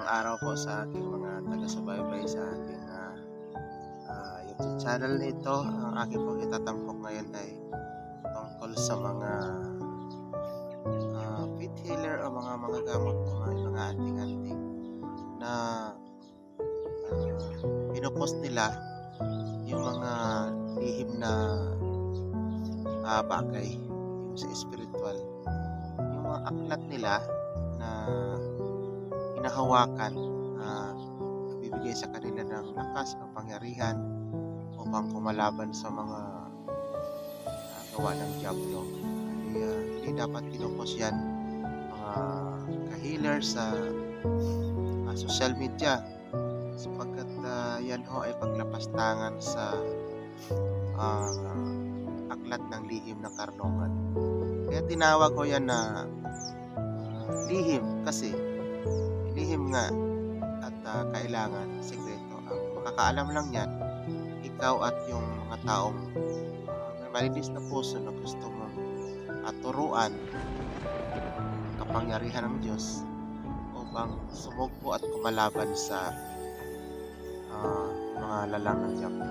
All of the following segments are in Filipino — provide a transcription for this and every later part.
Magandang araw po sa aking mga taga-subaybay sa aking YouTube channel na ito. Ang aking pong itatampok ngayon ay tungkol sa mga pet healer o mga gamot o mga anting-anting na pinupost nila yung mga lihim na bagay yung sa spiritual. Yung mga aklat nila na hinahawakan, bibigay sa kanila ng lakas, kapangyarihan upang kumalaban sa mga gawa ng Diablo. Hindi dapat pinupos yan mga ka-healer sa social media sapagkat yan ho ay paglapastangan sa aklat ng lihim ng karunungan. Kaya tinawag ko yan na lihim kasi lihim nga at kailangan sekreto. Ang makakaalam lang yan ikaw at yung mga taong may malinis na puso na gusto mong turuan kapangyarihan ng Diyos upang sumugpo at kumalaban sa mga lalang ng Diablo.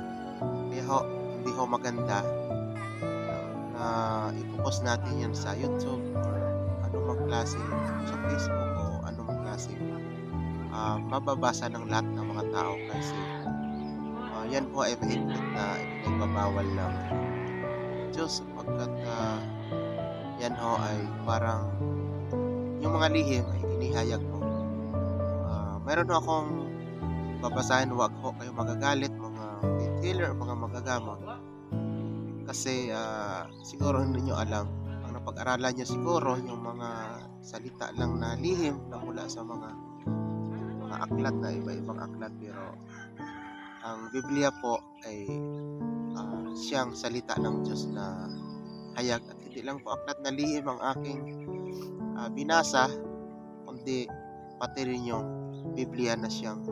Kaya ho, hindi ho maganda na ipopost natin yan sa YouTube or anumang klase sa Facebook o anumang klase mababasa ng lahat ng mga tao kasi yan po ay mahigpit na ipinagbabawal ng Diyos sapagkat yan ho ay parang yung mga lihim ay inihayag mo. Meron ho akong babasahin, wag ho kayo magagalit mga pet healer o mga magagamot kasi siguro hindi nyo alam. Ang napag-aralan nyo siguro yung mga salita lang na lihim na mula sa mga aklat na iba-ibang aklat, pero ang Biblia po ay siyang salita ng Diyos na hayag at hindi lang po aklat na lihim ang aking binasa, kundi pati rin yung Biblia na siyang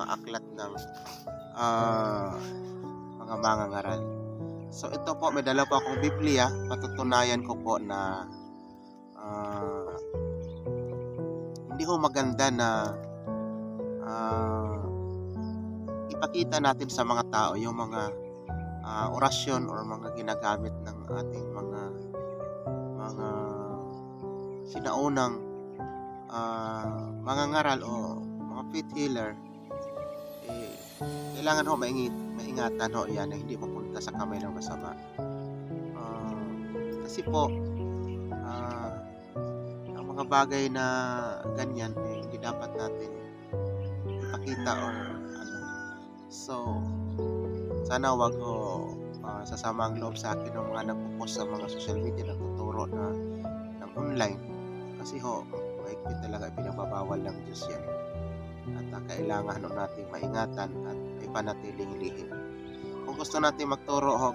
aklat ng mga mangangaral. So ito po, may dala po akong Biblia, patutunayan ko po na hindi ho maganda na ipakita natin sa mga tao yung mga orasyon or mga ginagamit ng ating mga sinaunang mga ngaral o mga pet healer. Kailangan ho maingatan ho yan na hindi mapunta sa kamay ng masama. Kasi po ang mga bagay na ganyan hindi dapat natin ipakita or ano. So sana wag ho sasama ang loob sa akin ng mga nagpo-post sa mga social media, nagtuturo na ng online kasi ho mahigpit talaga pinagbabawal ng Diyos yan at kailangan natin maingatan at ipanatiling lihim. Kung gusto natin magturo ho,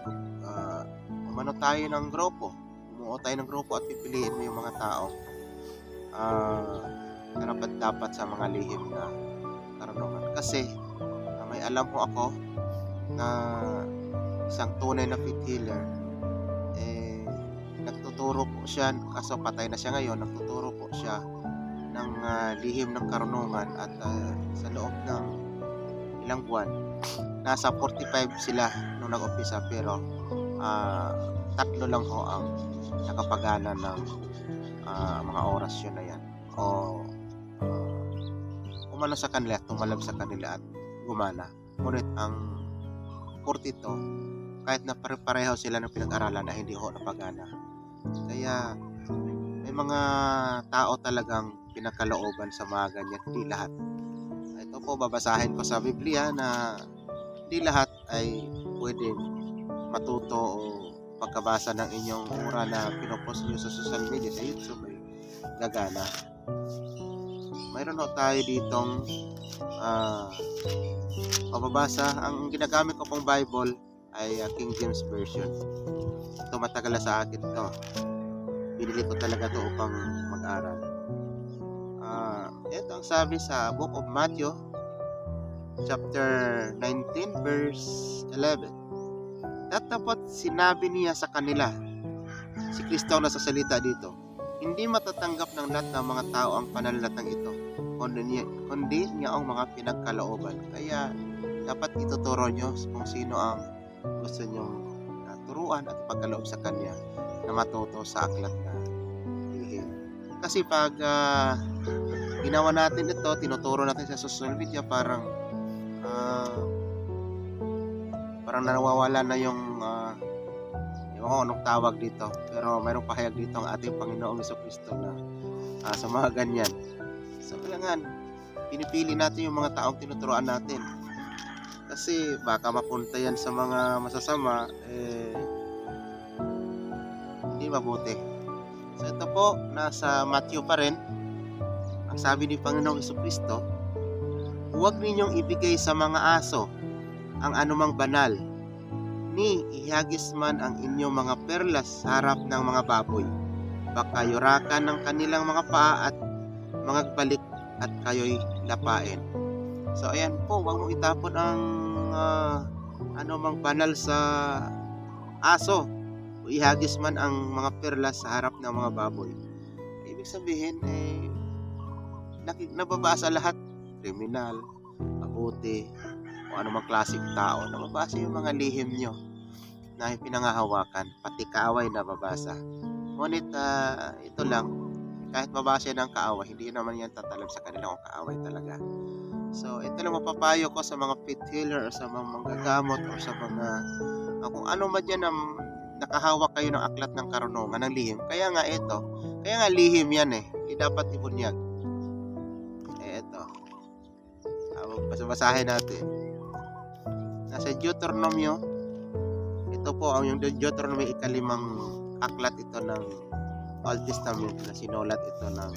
umano tayo ng grupo, umuo tayo ng grupo at pipiliin mo yung mga tao karapat dapat sa mga lihim na karunungan. Kasi may alam ho ako na isang tunay na pet healer nagtuturo po siya, kaso patay na siya ngayon, nagtuturo po siya ng lihim ng karunungan at sa loob ng ilang buwan nasa 45 sila nung nag-umpisa, pero 3 lang ho ang nakapagana ng mga orasyon na yan o umano sa kanila, tumalab sa kanila at gumana. Ngunit ang 42 kahit na pare-pareho sila ng pinag-aralan na hindi ho napagana. Kaya may mga tao talagang pinagkalooban sa mga ganyan, hindi lahat. Ito po babasahin ko sa Biblia na hindi lahat ay pwedeng matuto o pagkabasa ng inyong ura na pinopost nyo sa social media, sa YouTube ay gagana. Mayroon ho tayo ditong mababasa. Ang ginagamit ko pong Bible ay King James Version. Ito matagal na sa akin to. Binili ko talaga to upang mag-aral. Ito ang sabi sa Book of Matthew chapter 19 verse 11. Tatapat sinabi niya sa kanila, si Kristo ang nasasalita dito, hindi matatanggap ng lahat ng mga tao ang pananalatang ito, kundi niyaong mga pinagkalooban. Kaya dapat ituturo nyo kung sino ang gusto nyong turuan at ipagkaloob sa kanya na matuto sa aklat na lihim. Kasi pag ginawa natin ito, tinuturo natin sa social media, parang nawawala na yung ewan ko anong tawag dito, pero mayroong pahayag dito ang ating Panginoong Jesucristo na sa mga ganyan. So kailangan pinipili natin yung mga taong tinuturuan natin, kasi baka mapunta yan sa mga masasama, hindi mabuti. So ito po, nasa Matthew pa rin. Ang sabi ni Panginoong Jesucristo, huwag ninyong ibigay sa mga aso ang anumang banal, ni ihagis man ang inyong mga perlas sa harap ng mga baboy. Baka yurakan ng kanilang mga paa at mga balik at kayo'y lapain. So ayan po, huwag mong itapon ang anumang banal sa aso, o ihagis man ang mga perlas sa harap ng mga baboy. Ibig sabihin, nababasa lahat, kriminal, mabuti, o anumang klaseng tao, nababasa yung mga lihim nyo na pinangahawakan, pati kaaway nababasa. Ngunit ito lang, kahit mabasa ng kaaway, hindi naman yan tatalam sa kanila kung kaaway talaga. So ito lang mapapayo ko sa mga faith healer o sa mga manggagamot o sa mga kung ano man yan na nakahawak kayo ng aklat ng karunungan, ng lihim. Kaya nga lihim yan, hindi dapat ibunyag. Ito, basahin natin. Nasa Deuteronomio, ito po ang yung Deuteronomio, ikalimang aklat ito ng Old Testament, na sinulat ito ng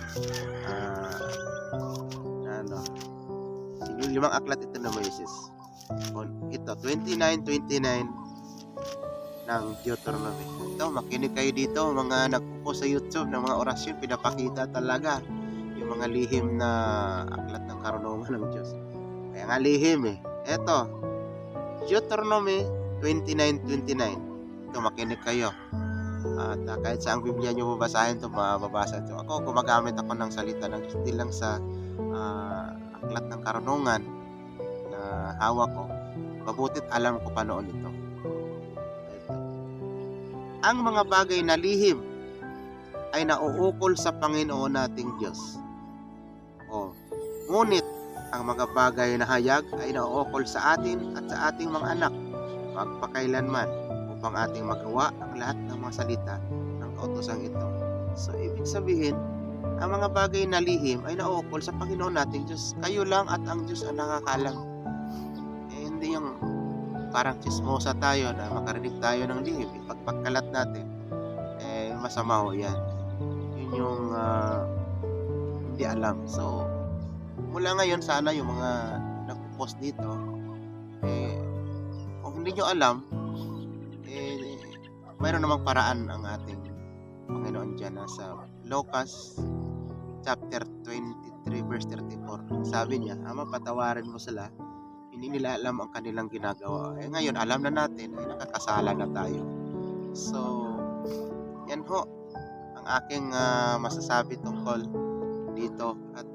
limang aklat ito ng Moises. Ito 29:29 ng Deuteronomy. Ito, makinig kayo dito, mga nagpo sa YouTube ng mga orasyon, pinapakita talaga yung mga lihim na aklat ng karunungan ng Diyos. Kaya nga lihim Ito, Deuteronomy 29:29. Ito, makinig kayo. At kahit sa ang Biblia nyo babasahin ito, mababasa ito. Ako, gumagamit ako ng salita ng Diyos, hindi lang sa aklat ng karunungan na hawak ko. Mabutit alam ko pa noon ito. Ito. Ang mga bagay na lihim ay nauukol sa Panginoon nating Diyos. Ngunit ang mga bagay na hayag ay nauukol sa atin at sa ating mga anak magpakailanman, upang ating magawa ang lahat ng mga salita ng kautosang ito. So ibig sabihin, ang mga bagay na lihim ay nauukol sa Panginoon nating Diyos. Kayo lang at ang Diyos ang nakakalam. Hindi yung parang chismosa tayo na makarinig tayo ng lihim, ipagpagkalat natin. Masama ho yan. Yun yung hindi alam. So mula ngayon, sana yung mga nagpo-post dito, kung hindi nyo alam, mayroon namang paraan ang ating Panginoon dyan. Nasa Lucas chapter 23 verse 34. Sabi niya, Ama, patawarin mo sila, hindi nila alam ang kanilang ginagawa. Ngayon, alam na natin, nakakasala na tayo. So, yan ho ang aking masasabi tungkol dito. At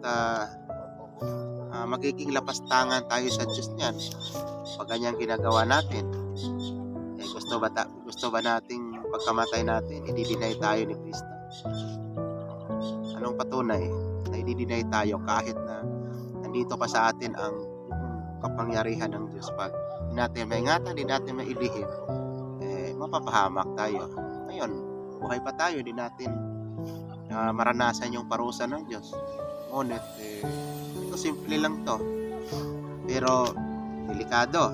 magiging lapastangan tayo sa Diyos niyan pag ganyan ginagawa natin. Gusto ba nating pagkamatay natin, i-deny tayo ni Kristo? Anong patunay na i-deny tayo kahit na nandito pa sa atin ang kapangyarihan ng Diyos? Pag hindi natin maingatan, hindi natin mailihim, mapapahamak tayo. Ngayon, buhay pa tayo, hindi natin maranasan yung parusa ng Diyos. Ngunit, ito simple lang to, pero delikado.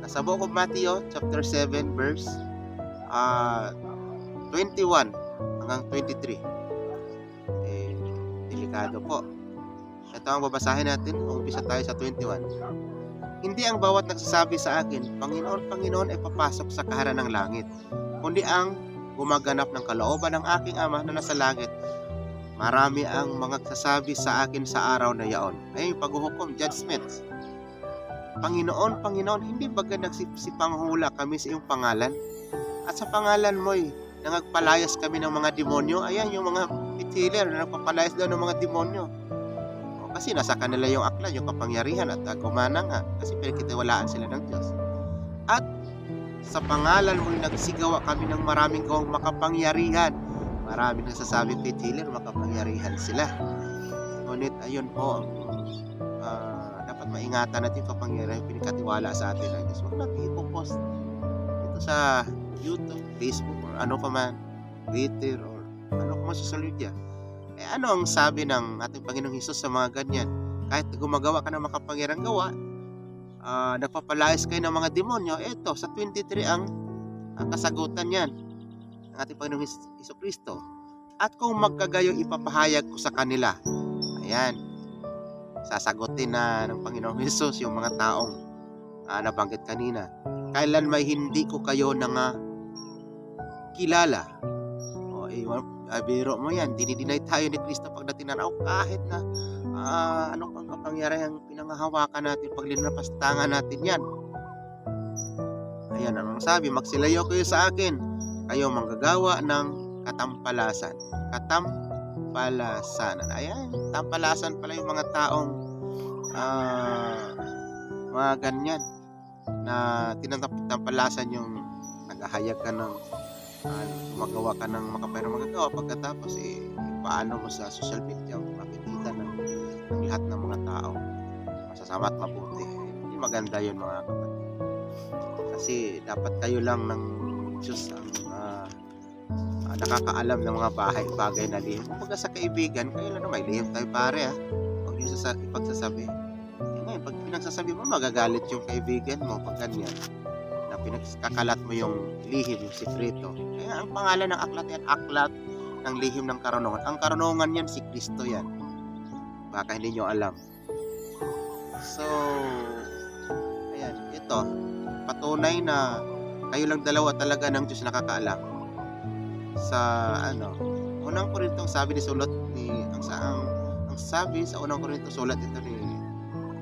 Nasa Book of Matthew chapter 7 verse 21 hanggang 23. Delikado po. Ito ang babasahin natin. Umpisa tayo sa 21. Hindi ang bawat nagsasabi sa akin, Panginoon, Panginoon, ay papasok sa kaharan ng langit, kundi ang gumaganap ng kalooban ng aking Ama na nasa langit. Marami ang mga nagsasabi sa akin sa araw na yaon. Ay, paghuhukom, judgment. Panginoon, Panginoon, hindi ba nagsipanghula kami sa iyong pangalan? At sa pangalan mo'y nangagpalayas kami ng mga demonyo? Ayan, yung mga healer na nagpapalayas daw ng mga demonyo. Kasi nasa kanila yung aklat, yung kapangyarihan at gumana nga kasi pinagkatiwalaan sila ng Diyos. At sa pangalan mo'y nagsigawa kami ng maraming gawang makapangyarihan. Maraming nagsasabing faith healer, makapangyarihan sila. Ngunit ayun po, dapat maingatan natin yung kapangyarihan pinagkatiwala sa atin ng Diyos. Huwag natin ipopost dito sa YouTube, Facebook, or ano pa man, Twitter, or ano pa man social media. Ano ang sabi ng ating Panginoong Hesus sa mga ganyan? Kahit gumagawa ka ng makapangyarihang gawa, nagpapalayas kayo ng mga demonyo, eto, sa 23 ang kasagutan yan ng ating Panginoong Hesukristo. At kung magkagayo, ipapahayag ko sa kanila. Ayan, sasagutin na ng Panginoong Hesus yung mga taong nabanggit kanina. Kailan may hindi ko kayo kilala. Biro mo yan, dinidinay tayo ni Kristo pagdating na kahit na anong pang kapangyarihang pinangahawakan natin, pag linapastangan natin yan. Ayan ang sabi, magsilayo kayo sa akin, kayo manggagawa ng katampalasan. Katampalasan. Ayan, tampalasan pala yung mga taong mga ganyan na tinatampalasan yung naghahayag ka ng magawa ka ng makapangyarihang magagawa, pagkatapos paano mo sa social media makikita ng lahat ng mga tao masasama at mabuti. Hindi maganda yun mga kapatid, kasi dapat kayo lang ng Diyos ang nakakaalam ng mga bagay na lihim. Kumbaga sa kaibigan, kayo lang na may lihim tayo pare huwag nyo ipagsasabi. Ngayon pag pinagsasabi mo, magagalit yung kaibigan mo pag ganyan na pinagkakalat mo yung lihim, yung sikreto. Kaya ang pangalan ng aklat yan, aklat ng lihim ng karunungan. Ang karunungan yan, si Kristo yan. Baka hindi nyo alam. So, ayan, ito, patunay na kayo lang dalawa talaga ng Diyos nakakaalam. Sa unang Korintong sabi ni sulat ni ang sabi sa unang Korintong sulat ito ni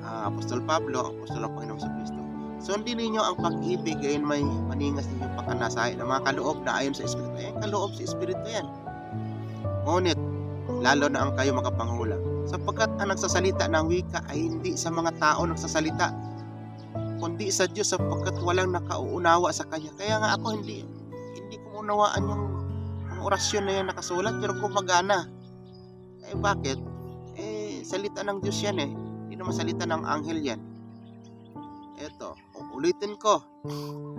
Apostol Pablo, apostol ng Panginoong Kristo. Sundin ninyo ang pag-ibig, gayon may maningas ninyong pagkanasahin ng mga kaloob na ayon sa Espiritu. Kaloob sa Espiritu yan. Ngunit, lalo na ang kayo makapanghula. Sapagkat ang nagsasalita ng wika ay hindi sa mga tao nagsasalita, kundi sa Diyos, sapagkat walang nakauunawa sa Kanya. Kaya nga ako hindi ko unawaan yung orasyon na yan nakasulat, pero gumagana. Bakit? Salita ng Diyos yan Hindi naman salita ng anghel yan. Eto, ulitin ko.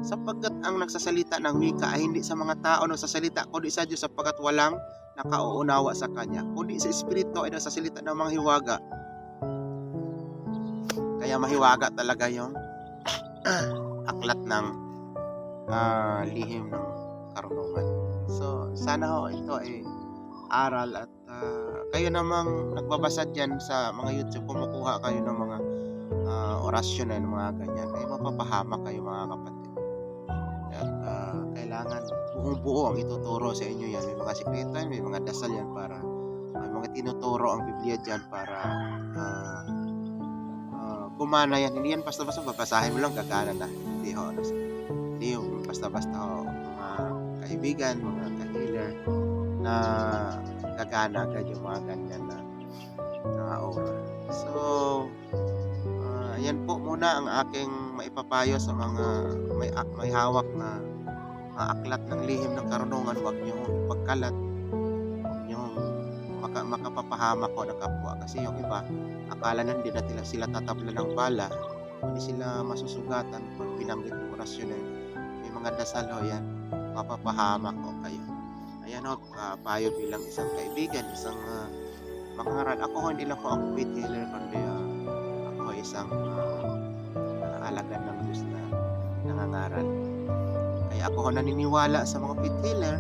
Sapagkat ang nagsasalita ng wika ay hindi sa mga tao nagsasalita, kundi sa Diyos, sapagkat walang nakauunawa sa Kanya. Kundi sa Espiritu ay nagsasalita ng mga hiwaga. Kaya mahiwaga talaga yung aklat ng lihim ng karunungan. So, sana ito ay aral at kayo namang nagbabasa dyan sa mga YouTube, kumukuha kayo ng mga orasyon na mga ganyan, ay mapapahama kayo mga kapatid. At kailangan buong-buo ang ituturo sa inyo yan. May mga sikreto yan, may mga dasal yan para may mga tinuturo ang Biblia dyan para gumana yan. Hindi yan basta-basta babasahin mo lang gagana na. Hindi yung basta-basta mga kaibigan, mga ka-healer na gagana agad yung mga ganyan na aura. So yan po muna ang aking maipapayo sa mga may hawak na aklat ng lihim ng karunungan. Huwag nyo ipagkalat, huwag nyo makapapahamak ko ng kapwa, kasi yung iba akala na hindi na sila tatabla ng bala, hindi sila masusugatan pag binanggit ng orasyon may mga dasal yan, mapapahamak ko kayo. Ayan payo bilang isang kaibigan, isang mangaral. Ako hindi lang ako ang faith healer, kundi ako isang alagad ng Diyos na nangangaral. Kaya ako naniniwala sa mga faith healer,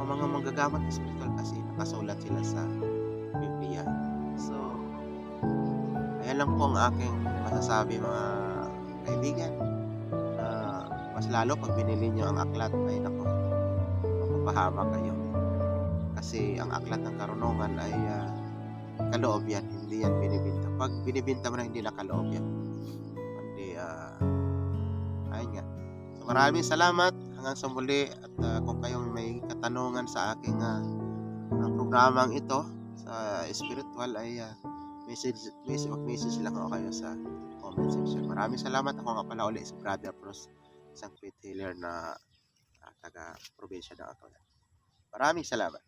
mga manggagamot spiritual, kasi nakasulat sila sa Biblia. So, ayan lang po ang aking masasabi mga kaibigan. Mas lalo pag binili nyo ang aklat, ay nako, mapapahama kayo. Kasi ang aklat ng karunungan ay kaloob yan, hindi yan binibinta. Pag binibinta mo na, hindi na kaloob yan. Kundi, ayun nga. So, maraming salamat hanggang sa muli. At kung kayong may katanungan sa aking programang ito sa spiritual, ay mag-message lang ako kayo sa comment section. Maraming salamat. Ako nga pala ulit si Brother Pros, isang faith healer na taga probinsya ng Atola. Maraming salamat.